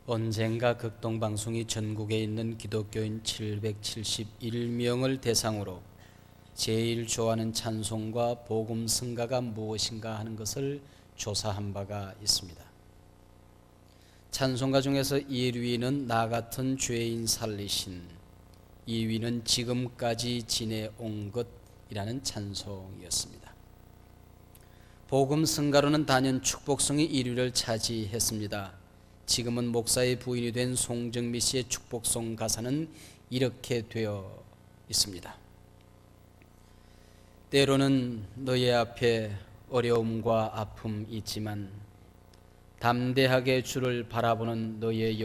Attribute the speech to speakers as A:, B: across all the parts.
A: 언젠가 극동방송이 전국에 있는 기독교인 771명을 대상으로 제일 좋아하는 찬송과 복음 성가가 무엇인가 하는 것을 조사한 바가 있습니다. 찬송가 중에서 1위는 나 같은 죄인 살리신, 2위는 지금까지 지내온 것이라는 찬송이었습니다. 복음 성가로는 단연 축복송이 1위를 차지했습니다. 지금은 목사의 부인이 된 송정미 씨의 축복송 가사는 이렇게 되어 있습니다. 때로는 너의 앞에 어려움과 아픔이 있지만 담대하게 주를 바라보는 너의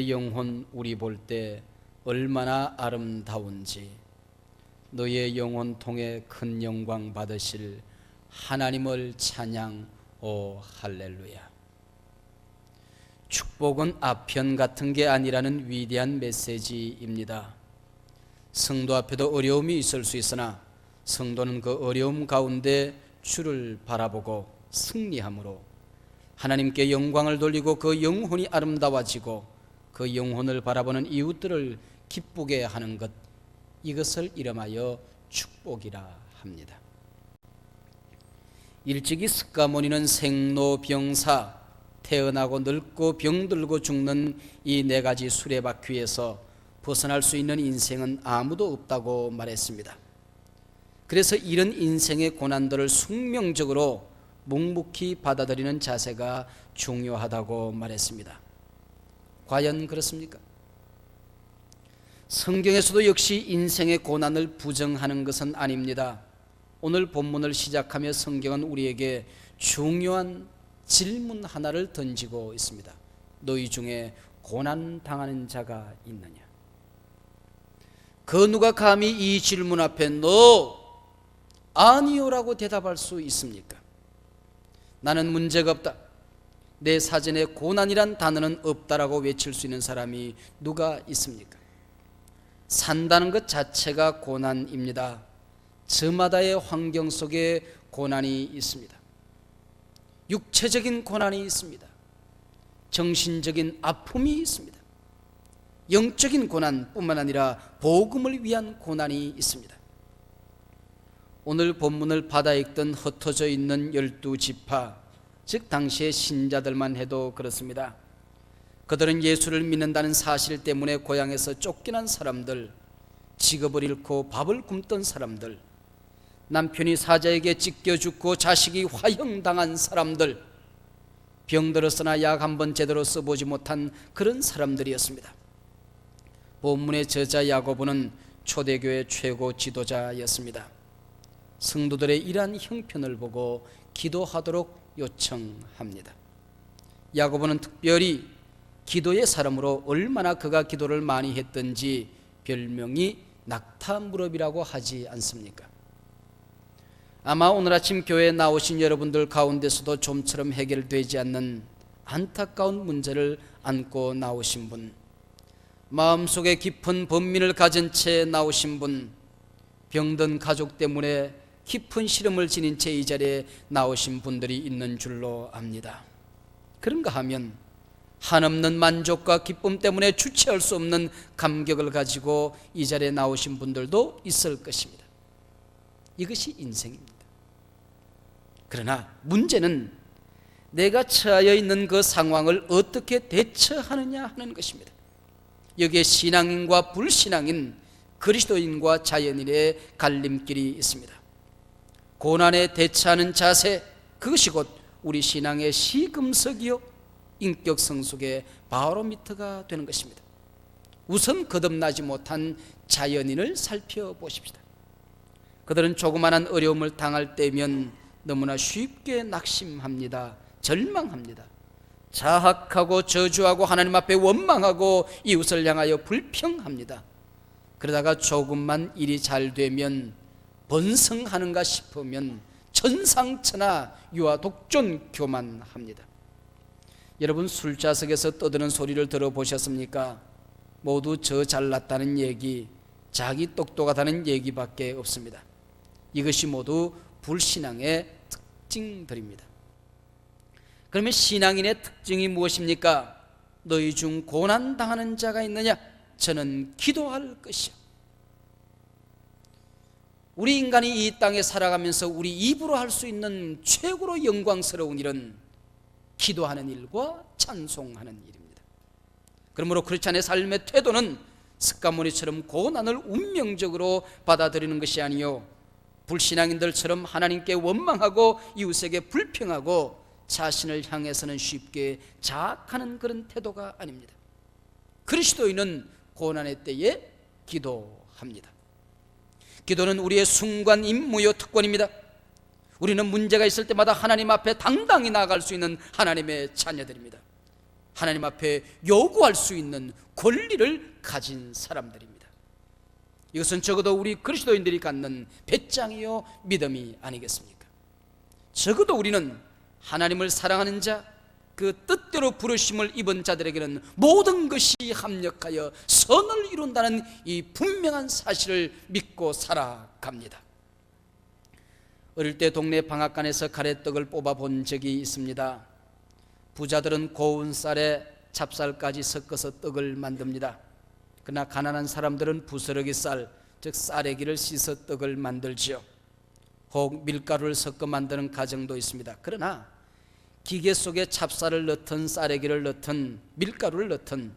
A: 영혼 우리 볼 때 얼마나 아름다운지, 너의 영혼 통해 큰 영광 받으실 하나님을 찬양. 오 할렐루야. 축복은 아편 같은 게 아니라는 위대한 메시지입니다. 성도 앞에도 어려움이 있을 수 있으나 성도는 그 어려움 가운데 주를 바라보고 승리함으로 하나님께 영광을 돌리고 그 영혼이 아름다워지고 그 영혼을 바라보는 이웃들을 기쁘게 하는 것, 이것을 이름하여 축복이라 합니다. 일찍이 스가모니는 생로병사, 태어나고 늙고 병들고 죽는 이 네 가지 수레바퀴에서 벗어날 수 있는 인생은 아무도 없다고 말했습니다. 그래서 이런 인생의 고난들을 숙명적으로 묵묵히 받아들이는 자세가 중요하다고 말했습니다. 과연 그렇습니까? 성경에서도 역시 인생의 고난을 부정하는 것은 아닙니다. 오늘 본문을 시작하며 성경은 우리에게 중요한 질문 하나를 던지고 있습니다. 너희 중에 고난 당하는 자가 있느냐? 그 누가 감히 이 질문 앞에 너 아니요라고 대답할 수 있습니까? 나는 문제가 없다, 내 사전에 고난이란 단어는 없다라고 외칠 수 있는 사람이 누가 있습니까? 산다는 것 자체가 고난입니다. 저마다의 환경 속에 고난이 있습니다. 육체적인 고난이 있습니다. 정신적인 아픔이 있습니다. 영적인 고난뿐만 아니라 복음을 위한 고난이 있습니다. 오늘 본문을 받아 읽던 흩어져 있는 12지파, 즉 당시의 신자들만 해도 그렇습니다. 그들은 예수를 믿는다는 사실 때문에 고향에서 쫓겨난 사람들, 직업을 잃고 밥을 굶던 사람들, 남편이 사자에게 찢겨 죽고 자식이 화형당한 사람들, 병들었으나 약 한 번 제대로 써보지 못한 그런 사람들이었습니다. 본문의 저자 야고보는 초대교회 최고 지도자였습니다. 성도들의 이러한 형편을 보고 기도하도록 요청합니다. 야고보는 특별히 기도의 사람으로 얼마나 그가 기도를 많이 했던지 별명이 낙타무릎이라고 하지 않습니까? 아마 오늘 아침 교회에 나오신 여러분들 가운데서도 좀처럼 해결되지 않는 안타까운 문제를 안고 나오신 분, 마음속에 깊은 번민을 가진 채 나오신 분, 병든 가족 때문에 깊은 시름을 지닌 채 이 자리에 나오신 분들이 있는 줄로 압니다. 그런가 하면 한없는 만족과 기쁨 때문에 주체할 수 없는 감격을 가지고 이 자리에 나오신 분들도 있을 것입니다. 이것이 인생입니다. 그러나 문제는 내가 처하여 있는 그 상황을 어떻게 대처하느냐 하는 것입니다. 여기에 신앙인과 불신앙인, 그리스도인과 자연인의 갈림길이 있습니다. 고난에 대처하는 자세, 그것이 곧 우리 신앙의 시금석이요 인격 성숙의 바로미터가 되는 것입니다. 우선 거듭나지 못한 자연인을 살펴보십시다. 그들은 조그마한 어려움을 당할 때면 너무나 쉽게 낙심합니다. 절망합니다. 자학하고 저주하고 하나님 앞에 원망하고 이웃을 향하여 불평합니다. 그러다가 조금만 일이 잘 되면 번성하는가 싶으면 천상천하 유아독존 교만합니다. 여러분, 술자석에서 떠드는 소리를 들어보셨습니까? 모두 저 잘났다는 얘기, 자기 똑똑하다는 얘기밖에 없습니다. 이것이 모두 불신앙의 특징들입니다. 그러면 신앙인의 특징이 무엇입니까? 너희 중 고난 당하는 자가 있느냐? 저는 기도할 것이요. 우리 인간이 이 땅에 살아가면서 우리 입으로 할 수 있는 최고로 영광스러운 일은 기도하는 일과 찬송하는 일입니다. 그러므로 크리스찬의 삶의 태도는 습관머리처럼 고난을 운명적으로 받아들이는 것이 아니요, 불신앙인들처럼 하나님께 원망하고 이웃에게 불평하고 자신을 향해서는 쉽게 자학하는 그런 태도가 아닙니다. 그리스도인은 고난의 때에 기도합니다. 기도는 우리의 순간 임무요 특권입니다. 우리는 문제가 있을 때마다 하나님 앞에 당당히 나아갈 수 있는 하나님의 자녀들입니다. 하나님 앞에 요구할 수 있는 권리를 가진 사람들입니다. 이것은 적어도 우리 그리스도인들이 갖는 배짱이요 믿음이 아니겠습니까? 적어도 우리는 하나님을 사랑하는 자, 그 뜻대로 부르심을 입은 자들에게는 모든 것이 합력하여 선을 이룬다는 이 분명한 사실을 믿고 살아갑니다. 어릴 때 동네 방앗간에서 가래떡을 뽑아 본 적이 있습니다. 부자들은 고운 쌀에 찹쌀까지 섞어서 떡을 만듭니다. 그러나 가난한 사람들은 부스러기 쌀, 즉 쌀에기를 씻어 떡을 만들지요. 혹 밀가루를 섞어 만드는 가정도 있습니다. 그러나 기계 속에 찹쌀을 넣든 쌀에기를 넣든 밀가루를 넣든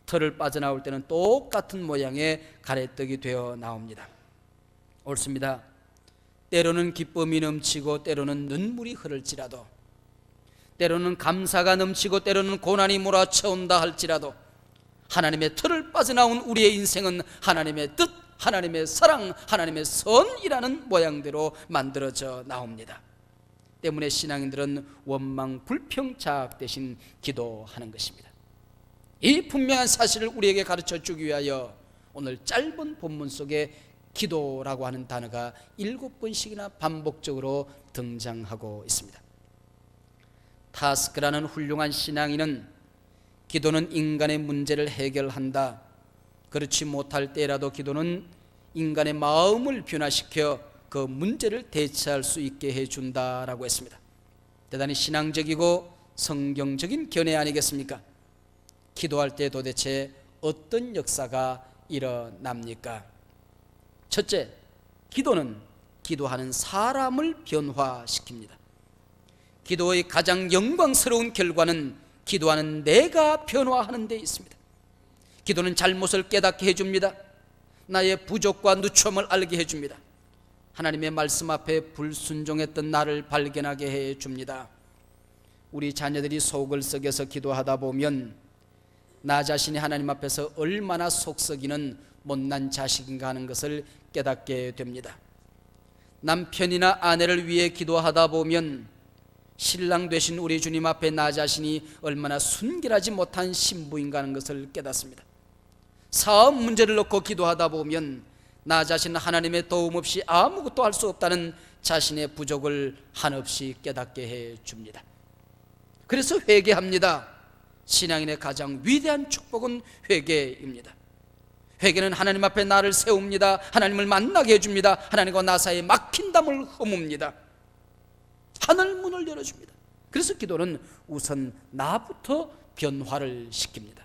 A: 털을 빠져나올 때는 똑같은 모양의 가래떡이 되어 나옵니다. 옳습니다. 때로는 기쁨이 넘치고 때로는 눈물이 흐를지라도, 때로는 감사가 넘치고 때로는 고난이 몰아쳐온다 할지라도 하나님의 틀을 빠져나온 우리의 인생은 하나님의 뜻, 하나님의 사랑, 하나님의 선이라는 모양대로 만들어져 나옵니다. 때문에 신앙인들은 원망, 불평, 자학 대신 기도하는 것입니다. 이 분명한 사실을 우리에게 가르쳐 주기 위하여 오늘 짧은 본문 속에 기도라고 하는 단어가 7번씩이나 반복적으로 등장하고 있습니다. 타스크라는 훌륭한 신앙인은 기도는 인간의 문제를 해결한다, 그렇지 못할 때라도 기도는 인간의 마음을 변화시켜 그 문제를 대처할 수 있게 해준다라고 했습니다. 대단히 신앙적이고 성경적인 견해 아니겠습니까? 기도할 때 도대체 어떤 역사가 일어납니까? 첫째, 기도는 기도하는 사람을 변화시킵니다. 기도의 가장 영광스러운 결과는 기도하는 내가 변화하는 데 있습니다. 기도는 잘못을 깨닫게 해줍니다. 나의 부족과 누추함을 알게 해줍니다. 하나님의 말씀 앞에 불순종했던 나를 발견하게 해줍니다. 우리 자녀들이 속을 썩여서 기도하다 보면 나 자신이 하나님 앞에서 얼마나 속썩이는 못난 자식인가 하는 것을 깨닫게 됩니다. 남편이나 아내를 위해 기도하다 보면 신랑 되신 우리 주님 앞에 나 자신이 얼마나 순결하지 못한 신부인가 하는 것을 깨닫습니다. 사업 문제를 놓고 기도하다 보면 나 자신은 하나님의 도움 없이 아무것도 할 수 없다는 자신의 부족을 한없이 깨닫게 해줍니다. 그래서 회개합니다. 신앙인의 가장 위대한 축복은 회개입니다. 회개는 하나님 앞에 나를 세웁니다. 하나님을 만나게 해줍니다. 하나님과 나 사이에 막힌 담을 허뭅니다. 하늘 문을 열어줍니다. 그래서 기도는 우선 나부터 변화를 시킵니다.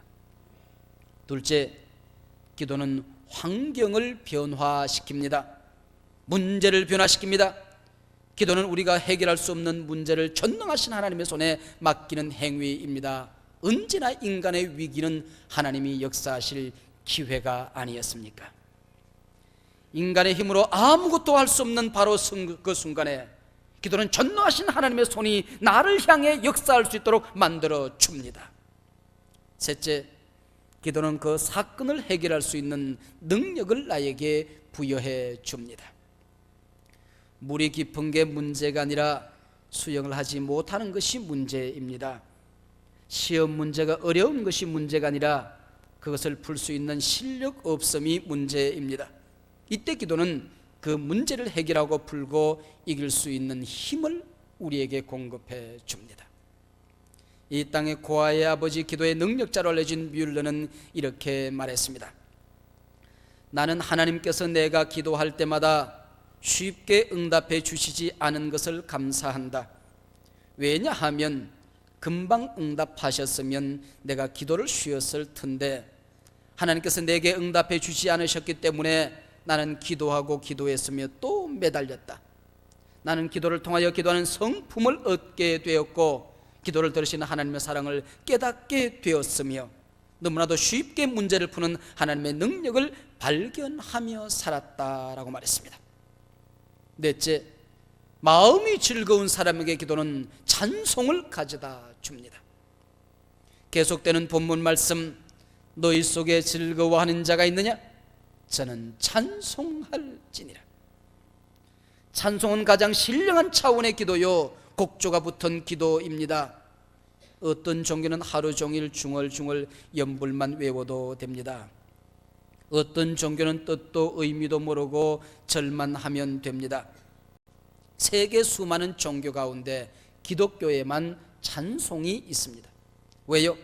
A: 둘째, 기도는 환경을 변화시킵니다. 문제를 변화시킵니다. 기도는 우리가 해결할 수 없는 문제를 전능하신 하나님의 손에 맡기는 행위입니다. 언제나 인간의 위기는 하나님이 역사하실 기회가 아니었습니까? 인간의 힘으로 아무것도 할 수 없는 바로 그 순간에 기도는 전능하신 하나님의 손이 나를 향해 역사할 수 있도록 만들어 줍니다. 셋째, 기도는 그 사건을 해결할 수 있는 능력을 나에게 부여해 줍니다. 물이 깊은 게 문제가 아니라 수영을 하지 못하는 것이 문제입니다. 시험 문제가 어려운 것이 문제가 아니라 그것을 풀 수 있는 실력 없음이 문제입니다. 이때 기도는 그 문제를 해결하고 풀고 이길 수 있는 힘을 우리에게 공급해 줍니다. 이 땅의 고아의 아버지, 기도의 능력자로 알려진 뮬러는 이렇게 말했습니다. 나는 하나님께서 내가 기도할 때마다 쉽게 응답해 주시지 않은 것을 감사한다. 왜냐하면 금방 응답하셨으면 내가 기도를 쉬었을 텐데 하나님께서 내게 응답해 주지 않으셨기 때문에 나는 기도하고 기도했으며 또 매달렸다. 나는 기도를 통하여 기도하는 성품을 얻게 되었고 기도를 들으시는 하나님의 사랑을 깨닫게 되었으며 너무나도 쉽게 문제를 푸는 하나님의 능력을 발견하며 살았다라고 말했습니다. 넷째, 마음이 즐거운 사람에게 기도는 찬송을 가져다 줍니다. 계속되는 본문 말씀, 너희 속에 즐거워하는 자가 있느냐? 저는 찬송할지니라. 찬송은 가장 신령한 차원의 기도요, 곡조가 붙은 기도입니다. 어떤 종교는 하루 종일 중얼중얼 연불만 외워도 됩니다. 어떤 종교는 뜻도 의미도 모르고 절만 하면 됩니다. 세계 수많은 종교 가운데 기독교에만 찬송이 있습니다. 왜요?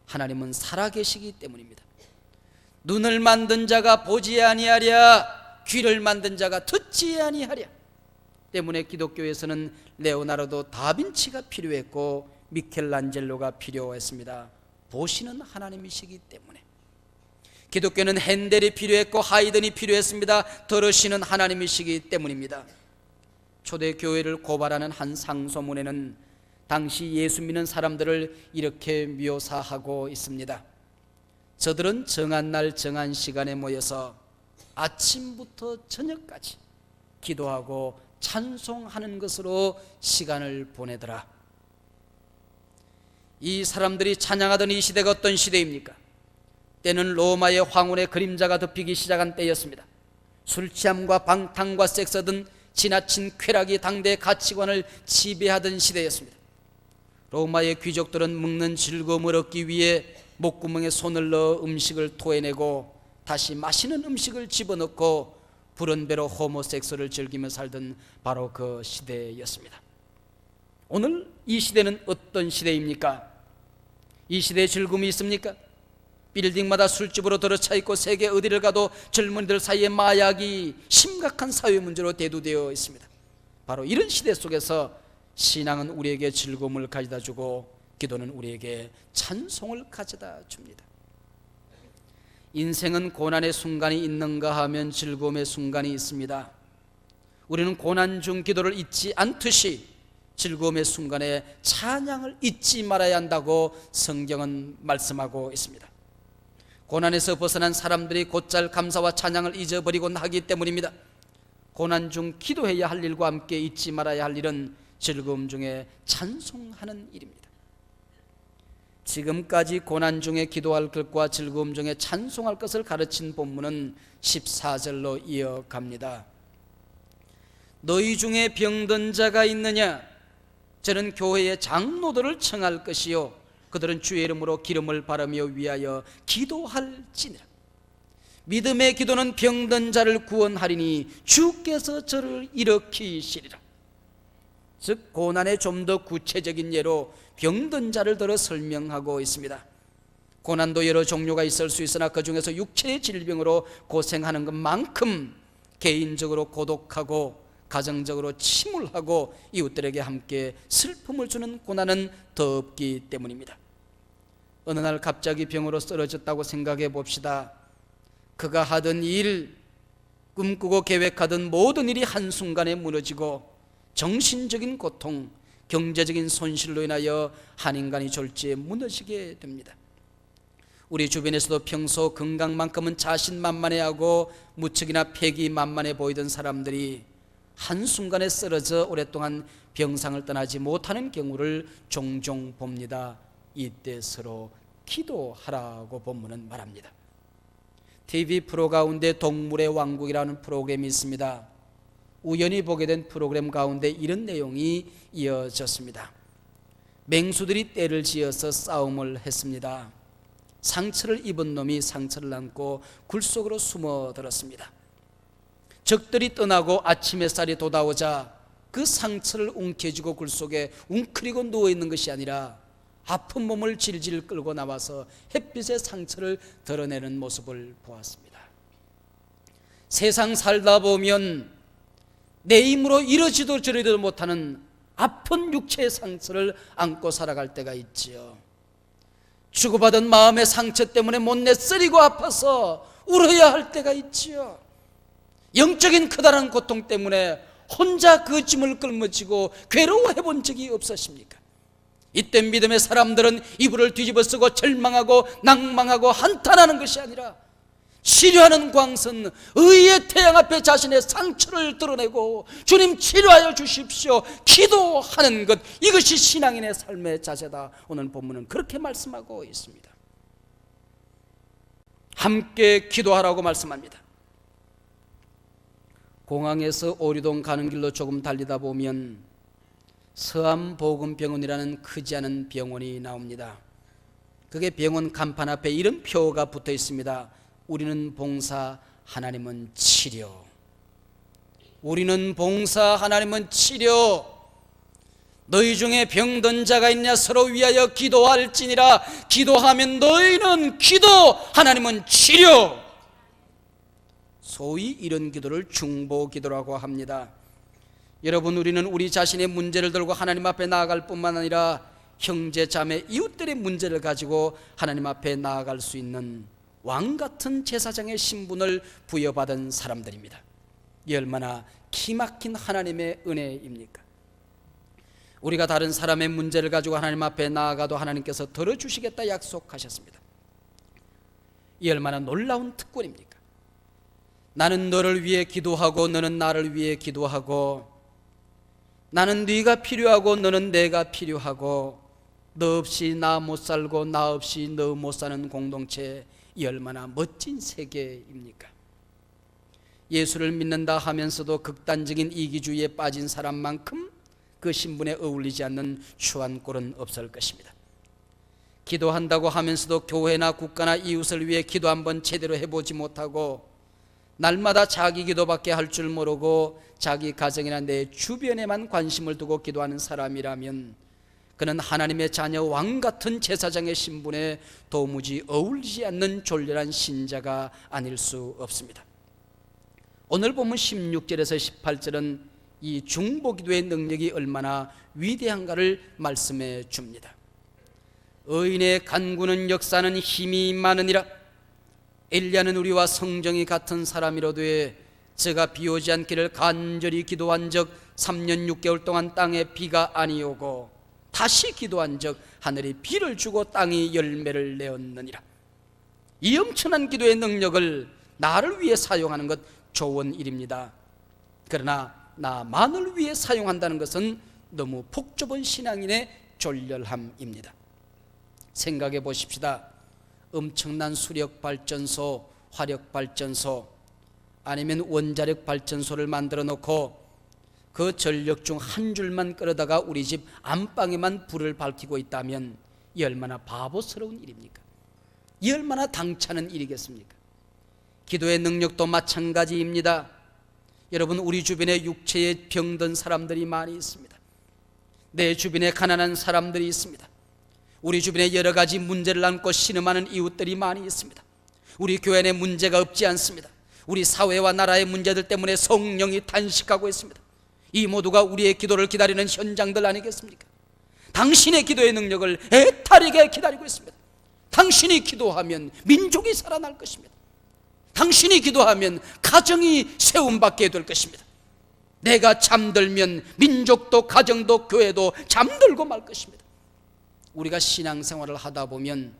A: 하나님은 살아계시기 때문입니다. 눈을 만든 자가 보지 아니하랴, 귀를 만든 자가 듣지 아니하랴. 때문에 기독교에서는 레오나르도 다빈치가 필요했고 미켈란젤로가 필요했습니다. 보시는 하나님이시기 때문에. 기독교는 핸델이 필요했고 하이든이 필요했습니다. 들으시는 하나님이시기 때문입니다. 초대교회를 고발하는 한 상소문에는 당시 예수 믿는 사람들을 이렇게 묘사하고 있습니다. 저들은 정한 날 정한 시간에 모여서 아침부터 저녁까지 기도하고 찬송하는 것으로 시간을 보내더라. 이 사람들이 찬양하던 이 시대가 어떤 시대입니까? 때는 로마의 황혼의 그림자가 덮이기 시작한 때였습니다. 술 취함과 방탕과 섹스 등 지나친 쾌락이 당대의 가치관을 지배하던 시대였습니다. 로마의 귀족들은 먹는 즐거움을 얻기 위해 목구멍에 손을 넣어 음식을 토해내고 다시 마시는 음식을 집어넣고 부른 배로 호모섹스를 즐기며 살던 바로 그 시대였습니다. 오늘 이 시대는 어떤 시대입니까? 이 시대에 즐거움이 있습니까? 빌딩마다 술집으로 들어차 있고 세계 어디를 가도 젊은이들 사이에 마약이 심각한 사회 문제로 대두되어 있습니다. 바로 이런 시대 속에서 신앙은 우리에게 즐거움을 가져다 주고 기도는 우리에게 찬송을 가져다 줍니다. 인생은 고난의 순간이 있는가 하면 즐거움의 순간이 있습니다. 우리는 고난 중 기도를 잊지 않듯이 즐거움의 순간에 찬양을 잊지 말아야 한다고 성경은 말씀하고 있습니다. 고난에서 벗어난 사람들이 곧잘 감사와 찬양을 잊어버리곤 하기 때문입니다. 고난 중 기도해야 할 일과 함께 잊지 말아야 할 일은 즐거움 중에 찬송하는 일입니다. 지금까지 고난 중에 기도할 것과 즐거움 중에 찬송할 것을 가르친 본문은 14절로 이어갑니다. 너희 중에 병든 자가 있느냐? 저는 교회의 장로들을 청할 것이요 그들은 주의 이름으로 기름을 바르며 위하여 기도할지니라. 믿음의 기도는 병든 자를 구원하리니 주께서 저를 일으키시리라. 즉 고난의 좀 더 구체적인 예로 병든 자를 들어 설명하고 있습니다. 고난도 여러 종류가 있을 수 있으나 그 중에서 육체의 질병으로 고생하는 것만큼 개인적으로 고독하고 가정적으로 침울하고 이웃들에게 함께 슬픔을 주는 고난은 더 없기 때문입니다. 어느 날 갑자기 병으로 쓰러졌다고 생각해 봅시다. 그가 하던 일, 꿈꾸고 계획하던 모든 일이 한순간에 무너지고 정신적인 고통, 경제적인 손실로 인하여 한 인간이 졸지에 무너지게 됩니다. 우리 주변에서도 평소 건강만큼은 자신만만해하고 무척이나 패기만만해 보이던 사람들이 한순간에 쓰러져 오랫동안 병상을 떠나지 못하는 경우를 종종 봅니다. 이때 서로 기도하라고 본문은 말합니다. TV 프로 가운데 동물의 왕국이라는 프로그램이 있습니다. 우연히 보게 된 프로그램 가운데 이런 내용이 이어졌습니다. 맹수들이 떼를 지어서 싸움을 했습니다. 상처를 입은 놈이 상처를 안고 굴 속으로 숨어들었습니다. 적들이 떠나고 아침 햇살이 돋아오자 그 상처를 움켜쥐고 굴 속에 웅크리고 누워있는 것이 아니라 아픈 몸을 질질 끌고 나와서 햇빛에 상처를 드러내는 모습을 보았습니다. 세상 살다 보면 내 힘으로 이러지도 저러지도 못하는 아픈 육체의 상처를 안고 살아갈 때가 있지요. 주고받은 마음의 상처 때문에 못내 쓰리고 아파서 울어야 할 때가 있지요. 영적인 커다란 고통 때문에 혼자 그 짐을 끌어지고 괴로워해 본 적이 없으십니까? 이때 믿음의 사람들은 이불을 뒤집어 쓰고 절망하고 낭망하고 한탄하는 것이 아니라 치료하는 광선, 의의 태양 앞에 자신의 상처를 드러내고 주님 치료하여 주십시오, 기도하는 것, 이것이 신앙인의 삶의 자세다. 오늘 본문은 그렇게 말씀하고 있습니다. 함께 기도하라고 말씀합니다. 공항에서 오류동 가는 길로 조금 달리다 보면 서암보건병원이라는 크지 않은 병원이 나옵니다. 그게 병원 간판 앞에 이런 표가 붙어 있습니다. 우리는 봉사, 하나님은 치료. 우리는 봉사, 하나님은 치료. 너희 중에 병든 자가 있냐 서로 위하여 기도할지니라. 기도하면 너희는 기도, 하나님은 치료. 소위 이런 기도를 중보기도라고 합니다. 여러분, 우리는 우리 자신의 문제를 들고 하나님 앞에 나아갈 뿐만 아니라 형제, 자매, 이웃들의 문제를 가지고 하나님 앞에 나아갈 수 있는 왕같은 제사장의 신분을 부여받은 사람들입니다. 이 얼마나 기막힌 하나님의 은혜입니까? 우리가 다른 사람의 문제를 가지고 하나님 앞에 나아가도 하나님께서 들어주시겠다 약속하셨습니다. 이 얼마나 놀라운 특권입니까? 나는 너를 위해 기도하고 너는 나를 위해 기도하고, 나는 네가 필요하고 너는 내가 필요하고, 너 없이 나 못 살고 나 없이 너 못 사는 공동체, 이 얼마나 멋진 세계입니까? 예수를 믿는다 하면서도 극단적인 이기주의에 빠진 사람만큼 그 신분에 어울리지 않는 추한 꼴은 없을 것입니다. 기도한다고 하면서도 교회나 국가나 이웃을 위해 기도 한번 제대로 해보지 못하고 날마다 자기 기도밖에 할 줄 모르고 자기 가정이나 내 주변에만 관심을 두고 기도하는 사람이라면 그는 하나님의 자녀 왕같은 제사장의 신분에 도무지 어울리지 않는 졸렬한 신자가 아닐 수 없습니다. 오늘 보면 16절에서 18절은 이 중보기도의 능력이 얼마나 위대한가를 말씀해 줍니다. 의인의 간구는 역사는 힘이 많으니라. 엘리야는 우리와 성정이 같은 사람이로되 제가 비 오지 않기를 간절히 기도한 적 3년 6개월 동안 땅에 비가 아니오고 다시 기도한 적 하늘이 비를 주고 땅이 열매를 내었느니라. 이 엄청난 기도의 능력을 나를 위해 사용하는 것 좋은 일입니다. 그러나 나만을 위해 사용한다는 것은 너무 폭좁은 신앙인의 졸렬함입니다. 생각해 보십시다. 엄청난 수력발전소, 화력발전소, 아니면 원자력 발전소를 만들어 놓고 그 전력 중 한 줄만 끌어다가 우리 집 안방에만 불을 밝히고 있다면 이 얼마나 바보스러운 일입니까? 이 얼마나 당차는 일이겠습니까? 기도의 능력도 마찬가지입니다. 여러분, 우리 주변에 육체에 병든 사람들이 많이 있습니다. 내 주변에 가난한 사람들이 있습니다. 우리 주변에 여러 가지 문제를 안고 신음하는 이웃들이 많이 있습니다. 우리 교회 내 문제가 없지 않습니다. 우리 사회와 나라의 문제들 때문에 성령이 탄식하고 있습니다. 이 모두가 우리의 기도를 기다리는 현장들 아니겠습니까? 당신의 기도의 능력을 애타리게 기다리고 있습니다. 당신이 기도하면 민족이 살아날 것입니다. 당신이 기도하면 가정이 세움받게 될 것입니다. 내가 잠들면 민족도 가정도 교회도 잠들고 말 것입니다. 우리가 신앙생활을 하다 보면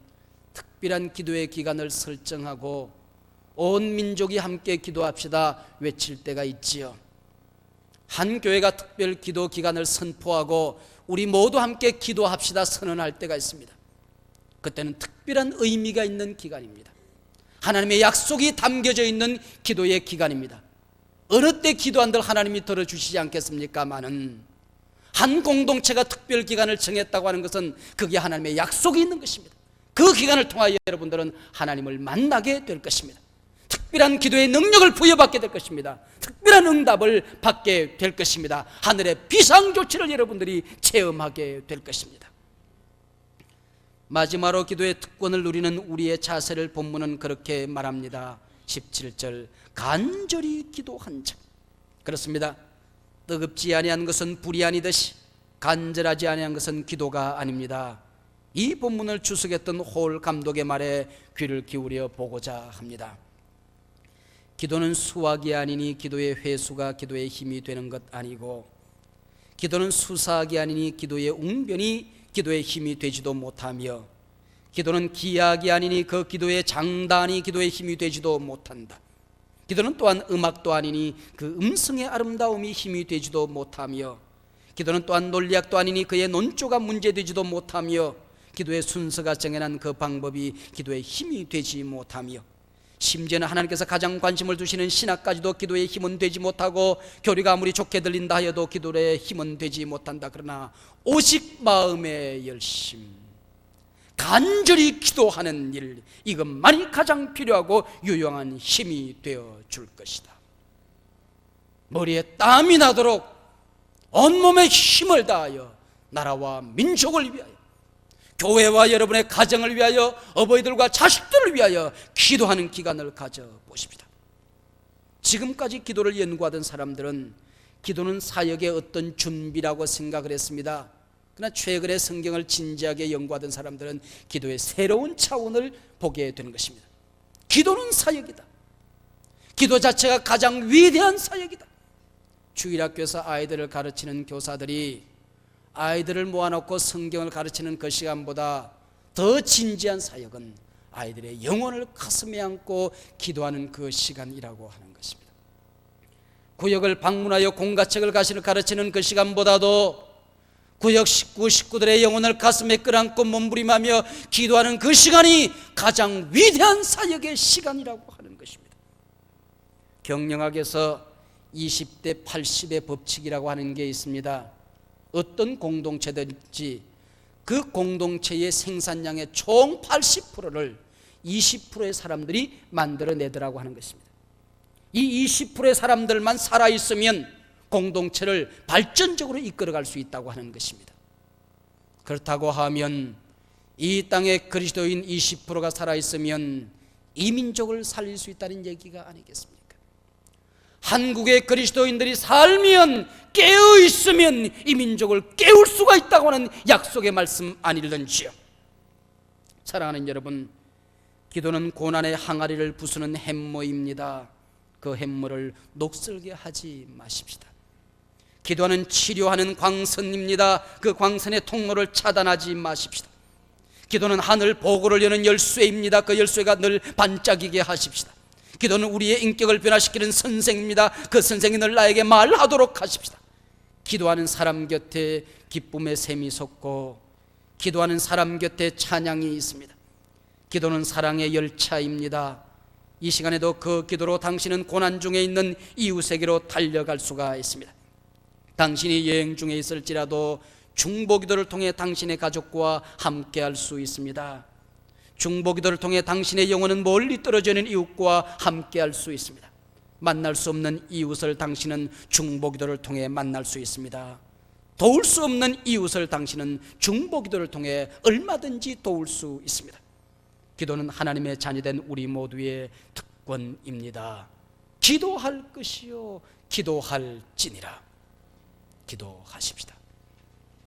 A: 특별한 기도의 기간을 설정하고 온 민족이 함께 기도합시다 외칠 때가 있지요. 한 교회가 특별 기도 기간을 선포하고 우리 모두 함께 기도합시다 선언할 때가 있습니다. 그때는 특별한 의미가 있는 기간입니다. 하나님의 약속이 담겨져 있는 기도의 기간입니다. 어느 때 기도한들 하나님이 들어주시지 않겠습니까마는 한 공동체가 특별 기간을 정했다고 하는 것은 그게 하나님의 약속이 있는 것입니다. 그 기간을 통하여 여러분들은 하나님을 만나게 될 것입니다. 특별한 기도의 능력을 부여받게 될 것입니다. 특별한 응답을 받게 될 것입니다. 하늘의 비상조치를 여러분들이 체험하게 될 것입니다. 마지막으로 기도의 특권을 누리는 우리의 자세를 본문은 그렇게 말합니다. 17절, 간절히 기도한 자. 그렇습니다. 뜨겁지 아니한 것은 불이 아니듯이 간절하지 아니한 것은 기도가 아닙니다. 이 본문을 주석했던 홀 감독의 말에 귀를 기울여 보고자 합니다. 기도는 수학이 아니니 기도의 회수가 기도의 힘이 되는 것 아니고, 기도는 수사학이 아니니 기도의 웅변이 기도의 힘이 되지도 못하며, 기도는 기약이 아니니 그 기도의 장단이 기도의 힘이 되지도 못한다. 기도는 또한 음악도 아니니 그 음성의 아름다움이 힘이 되지도 못하며, 기도는 또한 논리학도 아니니 그의 논조가 문제되지도 못하며, 기도의 순서가 정해난 그 방법이 기도의 힘이 되지 못하며, 심지어는 하나님께서 가장 관심을 두시는 신학까지도 기도의 힘은 되지 못하고, 교리가 아무리 좋게 들린다 하여도 기도의 힘은 되지 못한다. 그러나 오직 마음의 열심, 간절히 기도하는 일, 이것만이 가장 필요하고 유용한 힘이 되어 줄 것이다. 머리에 땀이 나도록 온몸에 힘을 다하여 나라와 민족을 위하여, 교회와 여러분의 가정을 위하여, 어버이들과 자식들을 위하여 기도하는 기간을 가져보십시다. 지금까지 기도를 연구하던 사람들은 기도는 사역의 어떤 준비라고 생각을 했습니다. 그러나 최근에 성경을 진지하게 연구하던 사람들은 기도의 새로운 차원을 보게 되는 것입니다. 기도는 사역이다. 기도 자체가 가장 위대한 사역이다. 주일학교에서 아이들을 가르치는 교사들이 아이들을 모아놓고 성경을 가르치는 그 시간보다 더 진지한 사역은 아이들의 영혼을 가슴에 안고 기도하는 그 시간이라고 하는 것입니다. 구역을 방문하여 공가책을 가르치는 그 시간보다도 구역 식구들의 영혼을 가슴에 끌안고 몸부림하며 기도하는 그 시간이 가장 위대한 사역의 시간이라고 하는 것입니다. 경영학에서 20대 80의 법칙이라고 하는 게 있습니다. 어떤 공동체든지 그 공동체의 생산량의 총 80%를 20%의 사람들이 만들어내더라고 하는 것입니다. 이 20%의 사람들만 살아있으면 공동체를 발전적으로 이끌어갈 수 있다고 하는 것입니다. 그렇다고 하면 이 땅에 그리스도인 20%가 살아있으면 이 민족을 살릴 수 있다는 얘기가 아니겠습니까? 한국의 그리스도인들이 살면, 깨어있으면 이 민족을 깨울 수가 있다고 하는 약속의 말씀 아닐런지요. 사랑하는 여러분, 기도는 고난의 항아리를 부수는 햄머입니다. 그 햄머를 녹슬게 하지 마십시다. 기도하는 치료하는 광선입니다. 그 광선의 통로를 차단하지 마십시다. 기도는 하늘 보고를 여는 열쇠입니다. 그 열쇠가 늘 반짝이게 하십시다. 기도는 우리의 인격을 변화시키는 선생입니다. 그 선생이 늘 나에게 말하도록 하십시다. 기도하는 사람 곁에 기쁨의 샘이 솟고, 기도하는 사람 곁에 찬양이 있습니다. 기도는 사랑의 열차입니다. 이 시간에도 그 기도로 당신은 고난 중에 있는 이웃에게로 달려갈 수가 있습니다. 당신이 여행 중에 있을지라도 중보기도를 통해 당신의 가족과 함께할 수 있습니다. 중보기도를 통해 당신의 영혼은 멀리 떨어져 있는 이웃과 함께할 수 있습니다. 만날 수 없는 이웃을 당신은 중보기도를 통해 만날 수 있습니다. 도울 수 없는 이웃을 당신은 중보기도를 통해 얼마든지 도울 수 있습니다. 기도는 하나님의 자녀된 우리 모두의 특권입니다. 기도할 것이요 기도할지니라. 기도하십시다.